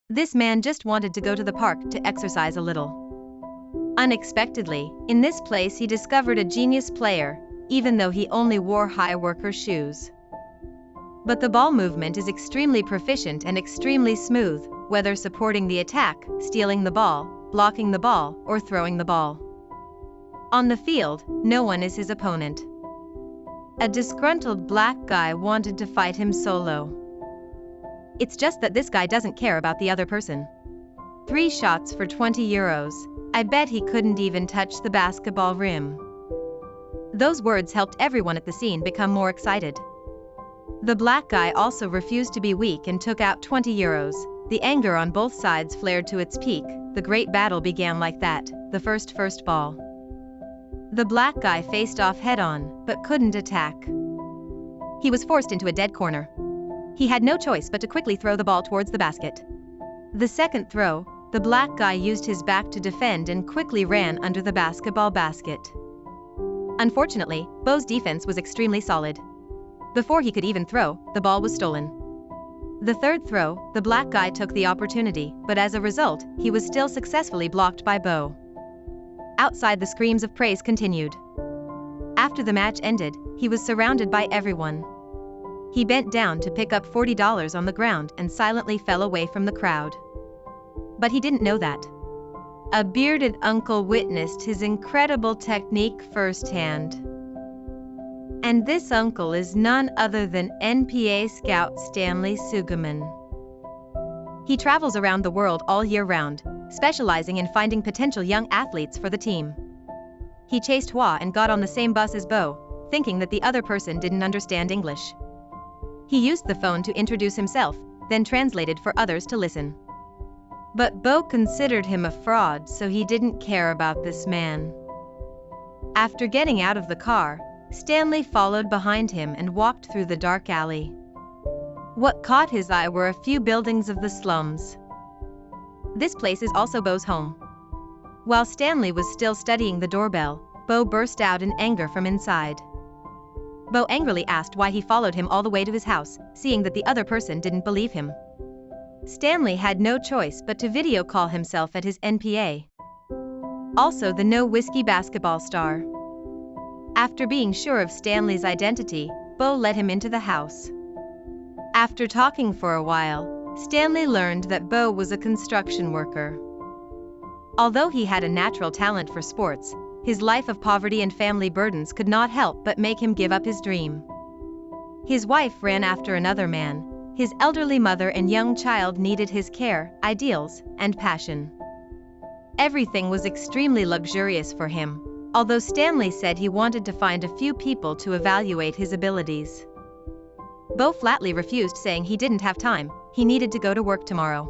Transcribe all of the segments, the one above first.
This man just wanted to go to the park to exercise a little. Unexpectedly, in this place he discovered a genius player, even though he only wore high worker shoes. But the ball movement is extremely proficient and extremely smooth, whether supporting the attack, stealing the ball, blocking the ball, or throwing the ball. On the field, no one is his opponent. A disgruntled black guy wanted to fight him solo. It's just that this guy doesn't care about the other person. 3 shots for 20 euros. I bet he couldn't even touch the basketball rim. Those words helped everyone at the scene become more excited. The black guy also refused to be weak and took out 20 euros. The anger on both sides flared to its peak. The great battle began like that, the first ball. The black guy faced off head-on, but couldn't attack. He was forced into a dead corner. He had no choice but to quickly throw the ball towards the basket. The second throw, the black guy used his back to defend and quickly ran under the basketball basket. Unfortunately, Bo's defense was extremely solid. Before he could even throw, the ball was stolen. The third throw, the black guy took the opportunity, but as a result, he was still successfully blocked by Bo. Outside, the screams of praise continued. After the match ended, he was surrounded by everyone. He bent down to pick up $40 on the ground and silently fell away from the crowd. But he didn't know that a bearded uncle witnessed his incredible technique firsthand. And this uncle is none other than NBA scout Stanley Sugerman. He travels around the world all year round, specializing in finding potential young athletes for the team. He chased Hua and got on the same bus as Bo, thinking that the other person didn't understand English. He used the phone to introduce himself, then translated for others to listen. But Bo considered him a fraud, so he didn't care about this man. After getting out of the car, Stanley followed behind him and walked through the dark alley. What caught his eye were a few buildings of the slums. This place is also Bo's home. While Stanley was still studying the doorbell, Bo burst out in anger from inside. Bo angrily asked why he followed him all the way to his house, seeing that the other person didn't believe him. Stanley had no choice but to video call himself at his NPA. Also the no whiskey basketball star. After being sure of Stanley's identity, Bo let him into the house. After talking for a while, Stanley learned that Bo was a construction worker. Although he had a natural talent for sports, his life of poverty and family burdens could not help but make him give up his dream. His wife ran after another man. His elderly mother and young child needed his care, ideals, and passion. Everything was extremely luxurious for him, although Stanley said he wanted to find a few people to evaluate his abilities. Bo flatly refused, saying he didn't have time, he needed to go to work tomorrow.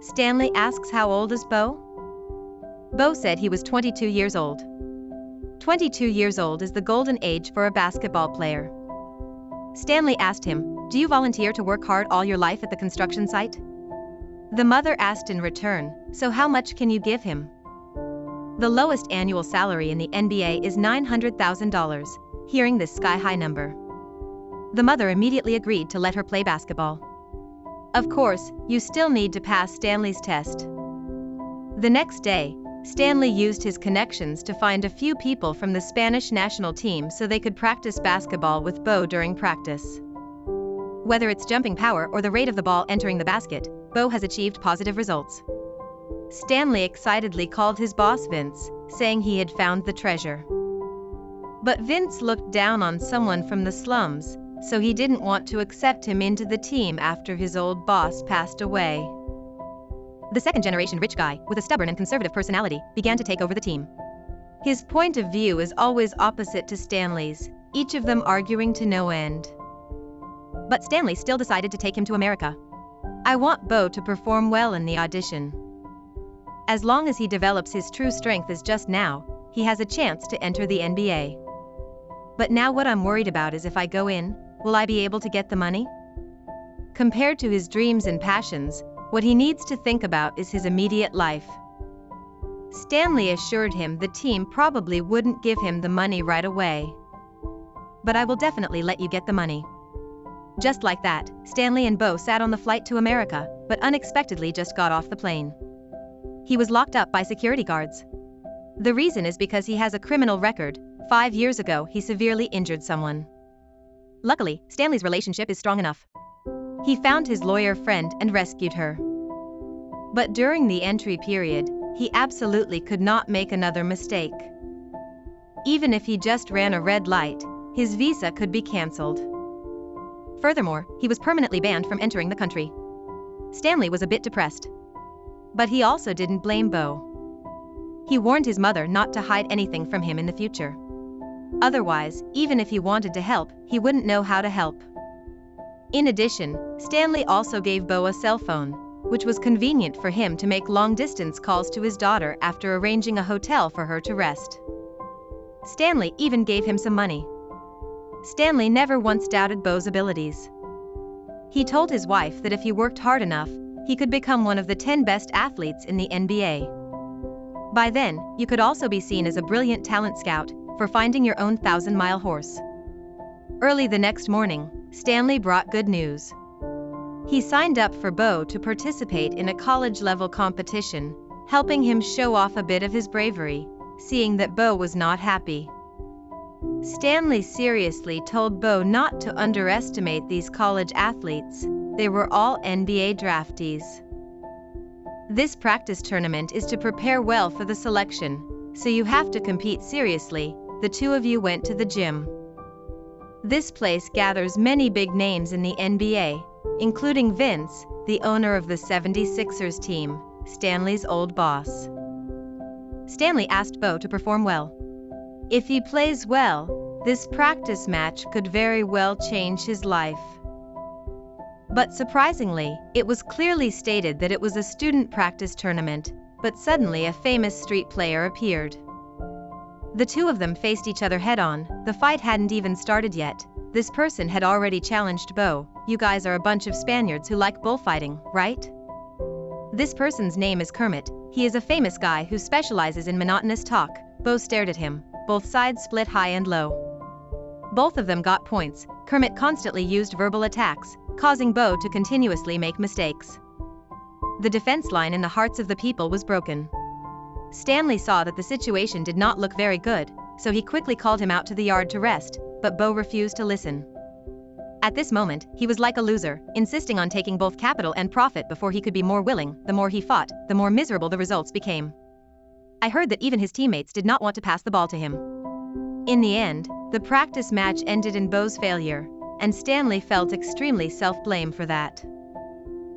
Stanley asks how old is Bo? Bo said he was 22 years old. 22 years old is the golden age for a basketball player. Stanley asked him, "Do you volunteer to work hard all your life at the construction site?" The mother asked in return, "So how much can you give him?" The lowest annual salary in the NBA is $900,000. Hearing this sky-high number, the mother immediately agreed to let her play basketball. Of course, you still need to pass Stanley's test. The next day, Stanley used his connections to find a few people from the Spanish national team so they could practice basketball with Bo during practice. Whether it's jumping power or the rate of the ball entering the basket, Bo has achieved positive results. Stanley excitedly called his boss Vince, saying he had found the treasure. But Vince looked down on someone from the slums, so he didn't want to accept him into the team after his old boss passed away. The second-generation rich guy, with a stubborn and conservative personality, began to take over the team. His point of view is always opposite to Stanley's, each of them arguing to no end. But Stanley still decided to take him to America. "I want Bo to perform well in the audition. As long as he develops his true strength as just now, he has a chance to enter the NBA. But now what I'm worried about is if I go in, will I be able to get the money?" Compared to his dreams and passions, what he needs to think about is his immediate life. Stanley assured him the team probably wouldn't give him the money right away. "But I will definitely let you get the money." Just like that, Stanley and Bo sat on the flight to America, but unexpectedly just got off the plane. He was locked up by security guards. The reason is because he has a criminal record. 5 years ago, he severely injured someone. Luckily, Stanley's relationship is strong enough. He found his lawyer friend and rescued her. But during the entry period, he absolutely could not make another mistake. Even if he just ran a red light, his visa could be cancelled. Furthermore, he was permanently banned from entering the country. Stanley was a bit depressed. But he also didn't blame Bo. He warned his mother not to hide anything from him in the future. Otherwise, even if he wanted to help, he wouldn't know how to help. In addition, Stanley also gave Bo a cell phone, which was convenient for him to make long-distance calls to his daughter after arranging a hotel for her to rest. Stanley even gave him some money. Stanley never once doubted Bo's abilities. He told his wife that if he worked hard enough, he could become one of the 10 best athletes in the NBA. By then, you could also be seen as a brilliant talent scout for finding your own 1,000-mile horse. Early the next morning, Stanley brought good news. He signed up for Bo to participate in a college-level competition, helping him show off a bit of his bravery, seeing that Bo was not happy. Stanley seriously told Bo not to underestimate these college athletes. They were all NBA draftees. This practice tournament is to prepare well for the selection, so you have to compete seriously. The two of you went to the gym. This place gathers many big names in the NBA, including Vince, the owner of the 76ers team, Stanley's old boss. Stanley asked Bo to perform well. If he plays well, this practice match could very well change his life. But surprisingly, it was clearly stated that it was a student practice tournament, but suddenly a famous street player appeared. The two of them faced each other head-on. The fight hadn't even started yet. This person had already challenged Bo. You guys are a bunch of Spaniards who like bullfighting, right? This person's name is Kermit. He is a famous guy who specializes in monotonous talk. Bo stared at him. Both sides split high and low. Both of them got points. Kermit constantly used verbal attacks, causing Bo to continuously make mistakes. The defense line in the hearts of the people was broken. Stanley saw that the situation did not look very good, so he quickly called him out to the yard to rest, but Bo refused to listen. At this moment, he was like a loser, insisting on taking both capital and profit before he could be more willing. The more he fought, the more miserable the results became. I heard that even his teammates did not want to pass the ball to him. In the end, the practice match ended in Bo's failure, and Stanley felt extremely self-blame for that.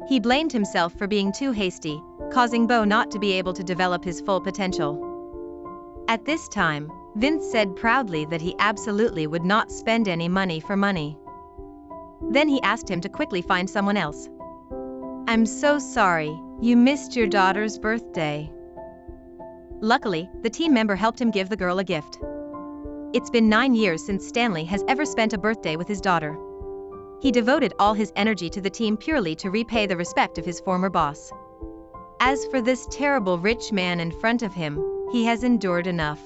He blamed himself for being too hasty, causing Bo not to be able to develop his full potential. At this time, Vince said proudly that he absolutely would not spend any money for money. Then he asked him to quickly find someone else. I'm so sorry, you missed your daughter's birthday. Luckily, the team member helped him give the girl a gift. It's been 9 years since Stanley has ever spent a birthday with his daughter. He devoted all his energy to the team purely to repay the respect of his former boss. As for this terrible rich man in front of him, he has endured enough.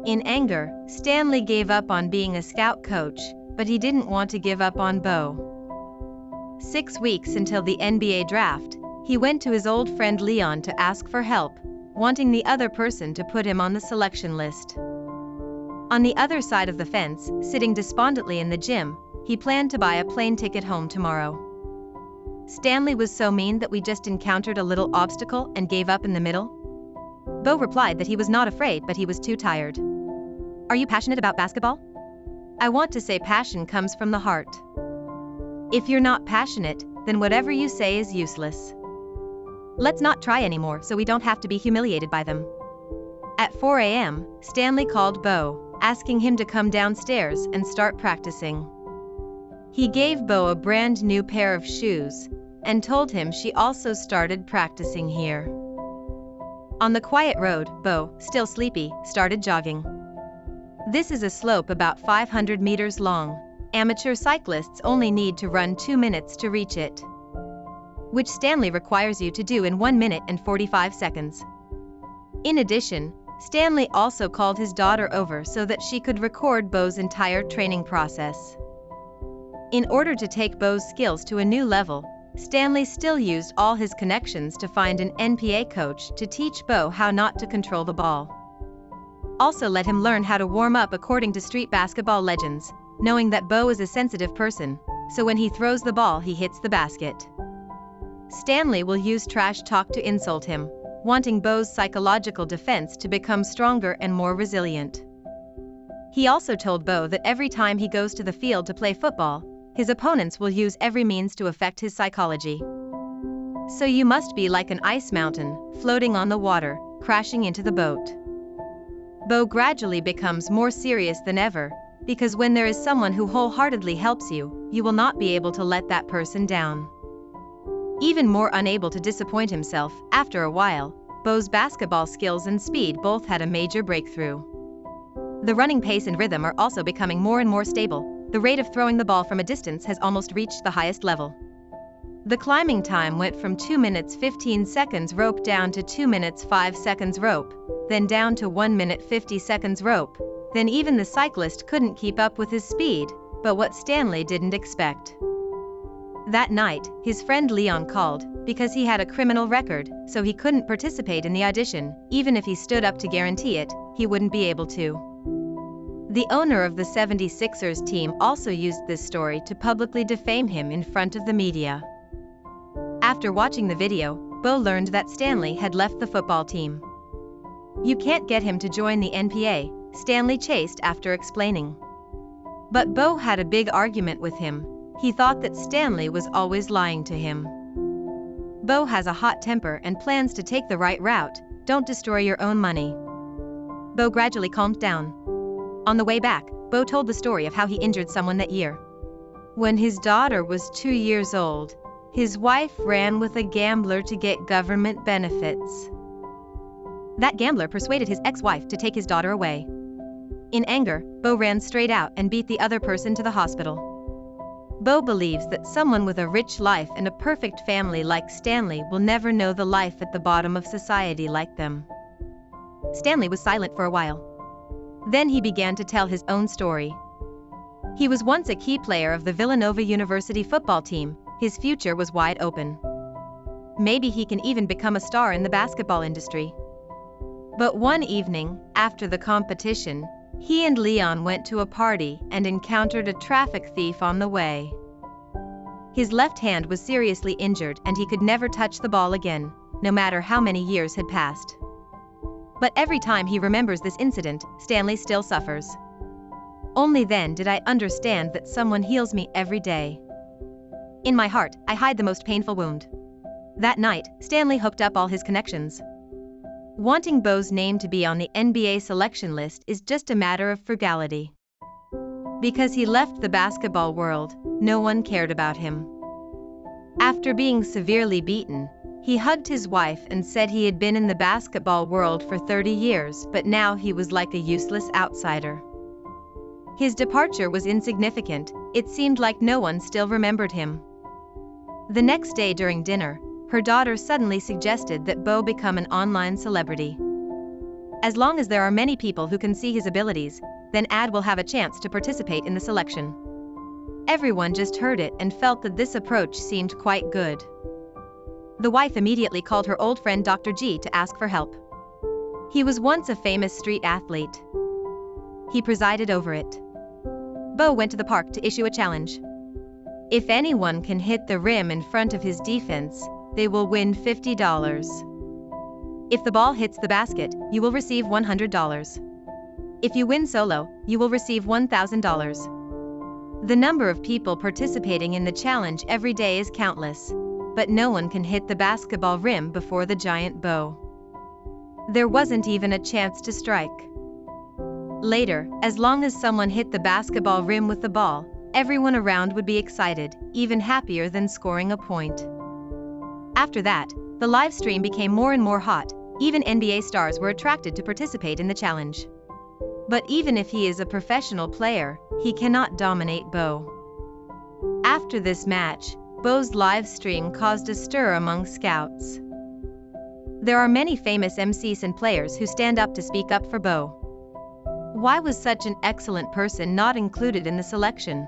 In anger, Stanley gave up on being a scout coach, but he didn't want to give up on Bo. 6 weeks until the NBA draft, he went to his old friend Leon to ask for help, wanting the other person to put him on the selection list. On the other side of the fence, sitting despondently in the gym, he planned to buy a plane ticket home tomorrow. Stanley was so mean that we just encountered a little obstacle and gave up in the middle? Bo replied that he was not afraid, but he was too tired. Are you passionate about basketball? I want to say passion comes from the heart. If you're not passionate, then whatever you say is useless. Let's not try anymore so we don't have to be humiliated by them. At 4 a.m., Stanley called Bo, asking him to come downstairs and start practicing. He gave Bo a brand new pair of shoes and told him she also started practicing here. On the quiet road, Bo, still sleepy, started jogging. This is a slope about 500 meters long. Amateur cyclists only need to run 2 minutes to reach it, which Stanley requires you to do in 1 minute and 45 seconds. In addition, Stanley also called his daughter over so that she could record Bo's entire training process. In order to take Bo's skills to a new level, Stanley still used all his connections to find an NBA coach to teach Bo how not to control the ball. Also let him learn how to warm up according to street basketball legends, knowing that Bo is a sensitive person, so when he throws the ball he hits the basket. Stanley will use trash talk to insult him, wanting Bo's psychological defense to become stronger and more resilient. He also told Bo that every time he goes to the field to play football, his opponents will use every means to affect his psychology. So you must be like an ice mountain, floating on the water, crashing into the boat. Bo gradually becomes more serious than ever, because when there is someone who wholeheartedly helps you, you will not be able to let that person down. Even more unable to disappoint himself, after a while, Bo's basketball skills and speed both had a major breakthrough. The running pace and rhythm are also becoming more and more stable. The rate of throwing the ball from a distance has almost reached the highest level. The climbing time went from 2 minutes 15 seconds rope down to 2 minutes 5 seconds rope, then down to 1 minute 50 seconds rope. Then even the cyclist couldn't keep up with his speed, but what Stanley didn't expect. That night, his friend Leon called, because he had a criminal record, so he couldn't participate in the audition. Even if he stood up to guarantee it, he wouldn't be able to. The owner of the 76ers team also used this story to publicly defame him in front of the media. After watching the video, Bo learned that Stanley had left the football team. You can't get him to join the NBA, Stanley chased after explaining. But Bo had a big argument with him. He thought that Stanley was always lying to him. Bo has a hot temper and plans to take the right route. Don't destroy your own money. Bo gradually calmed down. On the way back, Bo told the story of how he injured someone that year. When his daughter was 2 years old, his wife ran with a gambler to get government benefits. That gambler persuaded his ex-wife to take his daughter away. In anger, Bo ran straight out and beat the other person to the hospital. Bo believes that someone with a rich life and a perfect family like Stanley will never know the life at the bottom of society like them. Stanley was silent for a while. Then he began to tell his own story. He was once a key player of the Villanova University football team. His future was wide open. Maybe he can even become a star in the basketball industry. But one evening, after the competition, he and Leon went to a party and encountered a traffic thief on the way. His left hand was seriously injured and he could never touch the ball again, no matter how many years had passed. But every time he remembers this incident, Stanley still suffers. Only then did I understand that someone heals me every day. In my heart, I hide the most painful wound. That night, Stanley hooked up all his connections. Wanting Bo's name to be on the NBA selection list is just a matter of frugality. Because he left the basketball world, no one cared about him. After being severely beaten, he hugged his wife and said he had been in the basketball world for 30 years, but now he was like a useless outsider. His departure was insignificant. It seemed like no one still remembered him. The next day during dinner, her daughter suddenly suggested that Bo become an online celebrity. As long as there are many people who can see his abilities, then Ad will have a chance to participate in the selection. Everyone just heard it and felt that this approach seemed quite good. The wife immediately called her old friend Dr. G to ask for help. He was once a famous street athlete. He presided over it. Bo went to the park to issue a challenge. If anyone can hit the rim in front of his defense, they will win $50. If the ball hits the basket, you will receive $100. If you win solo, you will receive $1,000. The number of people participating in the challenge every day is countless, but no one can hit the basketball rim before the giant Bo. There wasn't even a chance to strike. Later, as long as someone hit the basketball rim with the ball, everyone around would be excited, even happier than scoring a point. After that, the live stream became more and more hot. Even NBA stars were attracted to participate in the challenge. But even if he is a professional player, he cannot dominate Bo. After this match, Bo's live stream caused a stir among scouts. There are many famous MCs and players who stand up to speak up for Bo. Why was such an excellent person not included in the selection?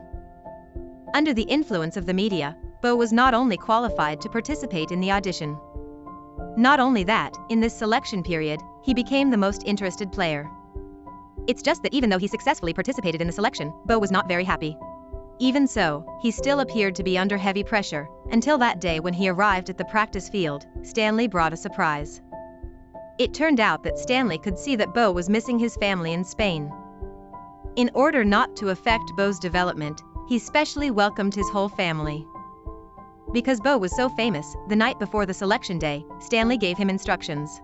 Under the influence of the media, Bo was not only qualified to participate in the audition. Not only that, in this selection period, he became the most interested player. It's just that even though he successfully participated in the selection, Bo was not very happy. Even so, he still appeared to be under heavy pressure, until that day when he arrived at the practice field. Stanley brought a surprise. It turned out that Stanley could see that Bo was missing his family in Spain. In order not to affect Bo's development, he specially welcomed his whole family. Because Bo was so famous, the night before the selection day, Stanley gave him instructions.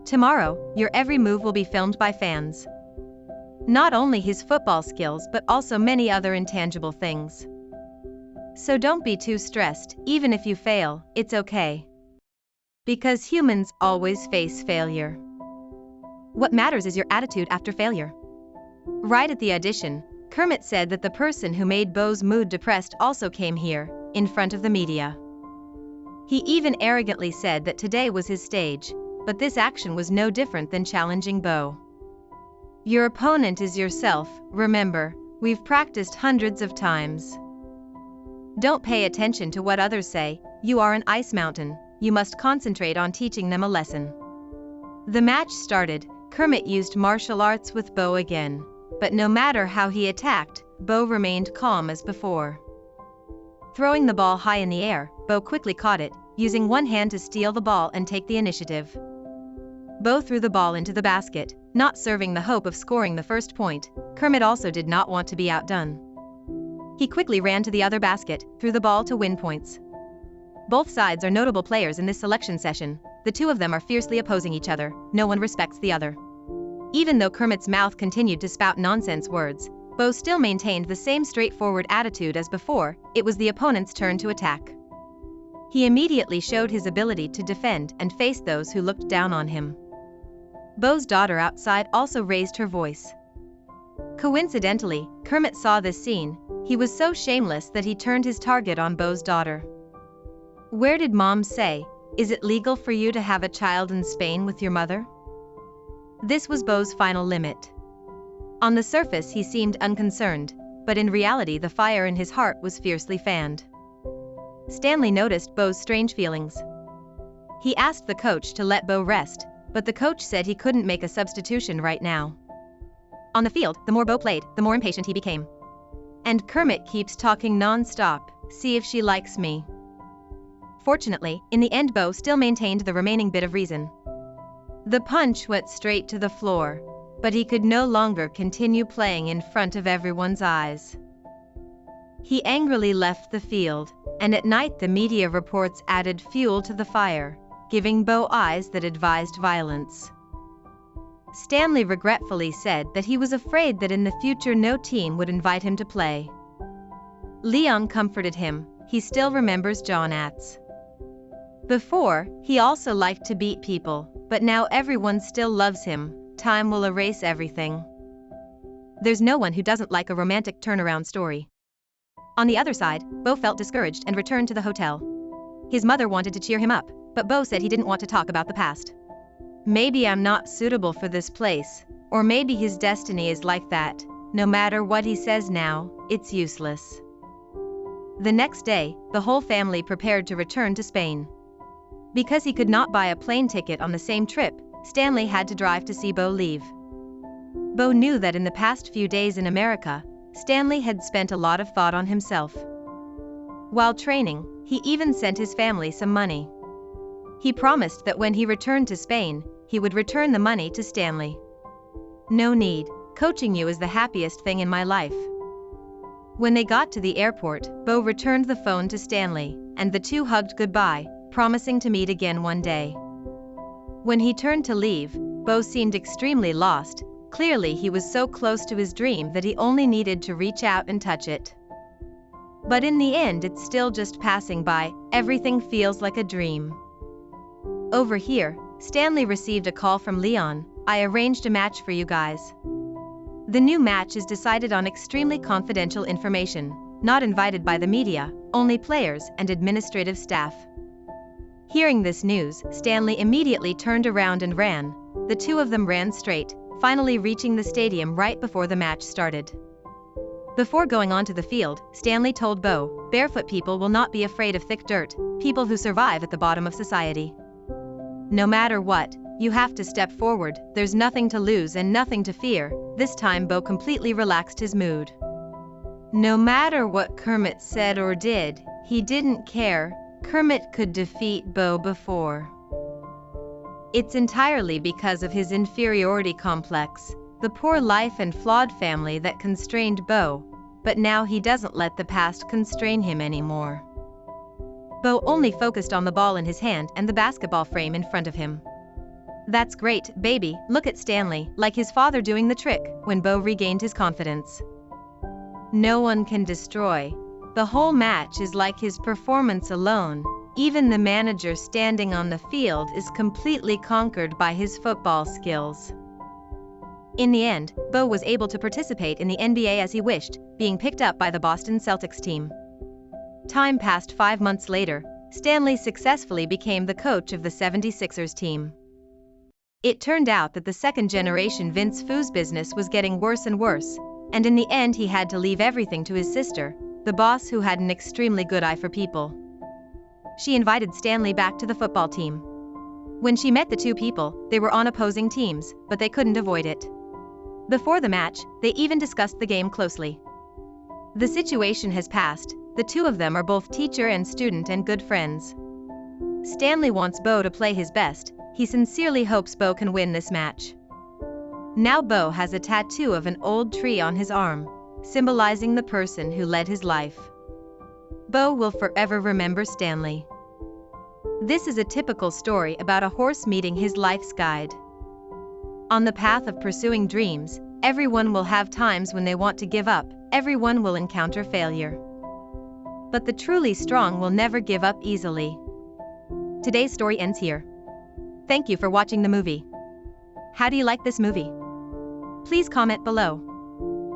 Tomorrow, your every move will be filmed by fans. Not only his football skills but also many other intangible things. So don't be too stressed, even if you fail, it's okay. Because humans always face failure. What matters is your attitude after failure. Right at the audition, Kermit said that the person who made Bo's mood depressed also came here, in front of the media. He even arrogantly said that today was his stage, but this action was no different than challenging Bo. Your opponent is yourself, remember, we've practiced hundreds of times. Don't pay attention to what others say, you are an ice mountain, you must concentrate on teaching them a lesson. The match started, Kermit used martial arts with Bo again, but no matter how he attacked, Bo remained calm as before. Throwing the ball high in the air, Bo quickly caught it, using one hand to steal the ball and take the initiative. Bo threw the ball into the basket, not serving the hope of scoring the first point. Kermit also did not want to be outdone. He quickly ran to the other basket, threw the ball to win points. Both sides are notable players in this selection session. The two of them are fiercely opposing each other, no one respects the other. Even though Kermit's mouth continued to spout nonsense words, Bo still maintained the same straightforward attitude as before. It was the opponent's turn to attack. He immediately showed his ability to defend and face those who looked down on him. Bo's daughter outside also raised her voice. Coincidentally, Kermit saw this scene. He was so shameless that he turned his target on Bo's daughter. Where did Mom say, is it legal for you to have a child in Spain with your mother? This was Bo's final limit. On the surface he seemed unconcerned, but in reality the fire in his heart was fiercely fanned. Stanley noticed Bo's strange feelings. He asked the coach to let Bo rest, but the coach said he couldn't make a substitution right now. On the field, the more Bo played, the more impatient he became. And Kermit keeps talking non-stop, see if she likes me. Fortunately, in the end Bo still maintained the remaining bit of reason. The punch went straight to the floor, but he could no longer continue playing in front of everyone's eyes. He angrily left the field, and at night the media reports added fuel to the fire, giving Bo eyes that advised violence. Stanley regretfully said that he was afraid that in the future no team would invite him to play. Leon comforted him, he still remembers John Atz. Before, he also liked to beat people, but now everyone still loves him, time will erase everything. There's no one who doesn't like a romantic turnaround story. On the other side, Bo felt discouraged and returned to the hotel. His mother wanted to cheer him up, but Bo said he didn't want to talk about the past. Maybe I'm not suitable for this place, or maybe his destiny is like that. No matter what he says now, it's useless. The next day, the whole family prepared to return to Spain. Because he could not buy a plane ticket on the same trip, Stanley had to drive to see Bo leave. Bo knew that in the past few days in America, Stanley had spent a lot of thought on himself. While training, he even sent his family some money. He promised that when he returned to Spain, he would return the money to Stanley. No need, coaching you is the happiest thing in my life. When they got to the airport, Bo returned the phone to Stanley, and the two hugged goodbye, promising to meet again one day. When he turned to leave, Bo seemed extremely lost. Clearly he was so close to his dream that he only needed to reach out and touch it. But in the end it's still just passing by, everything feels like a dream. Over here, Stanley received a call from Leon, I arranged a match for you guys. The new match is decided on extremely confidential information, not invited by the media, only players and administrative staff. Hearing this news, Stanley immediately turned around and ran. The two of them ran straight, finally reaching the stadium right before the match started. Before going onto the field, Stanley told Bo, barefoot people will not be afraid of thick dirt, people who survive at the bottom of society. No matter what, you have to step forward, there's nothing to lose and nothing to fear. This time Bo completely relaxed his mood. No matter what Kermit said or did, he didn't care. Kermit could defeat Bo before. It's entirely because of his inferiority complex, the poor life and flawed family that constrained Bo, but now he doesn't let the past constrain him anymore. Bo only focused on the ball in his hand and the basketball frame in front of him. That's great, baby, look at Stanley, like his father doing the trick, when Bo regained his confidence. No one can destroy. The whole match is like his performance alone. Even the manager standing on the field is completely conquered by his football skills. In the end, Bo was able to participate in the NBA as he wished, being picked up by the Boston Celtics team. Time passed 5 months later, Stanley successfully became the coach of the 76ers team. It turned out that the second-generation Vince Foo's business was getting worse and worse, and in the end he had to leave everything to his sister, the boss who had an extremely good eye for people. She invited Stanley back to the football team. When she met the two people, they were on opposing teams, but they couldn't avoid it. Before the match, they even discussed the game closely. The situation has passed, the two of them are both teacher and student and good friends. Stanley wants Bo to play his best, he sincerely hopes Bo can win this match. Now Bo has a tattoo of an old tree on his arm, symbolizing the person who led his life. Bo will forever remember Stanley. This is a typical story about a horse meeting his life's guide. On the path of pursuing dreams, everyone will have times when they want to give up, everyone will encounter failure. But the truly strong will never give up easily. Today's story ends here. Thank you for watching the movie. How do you like this movie? Please comment below.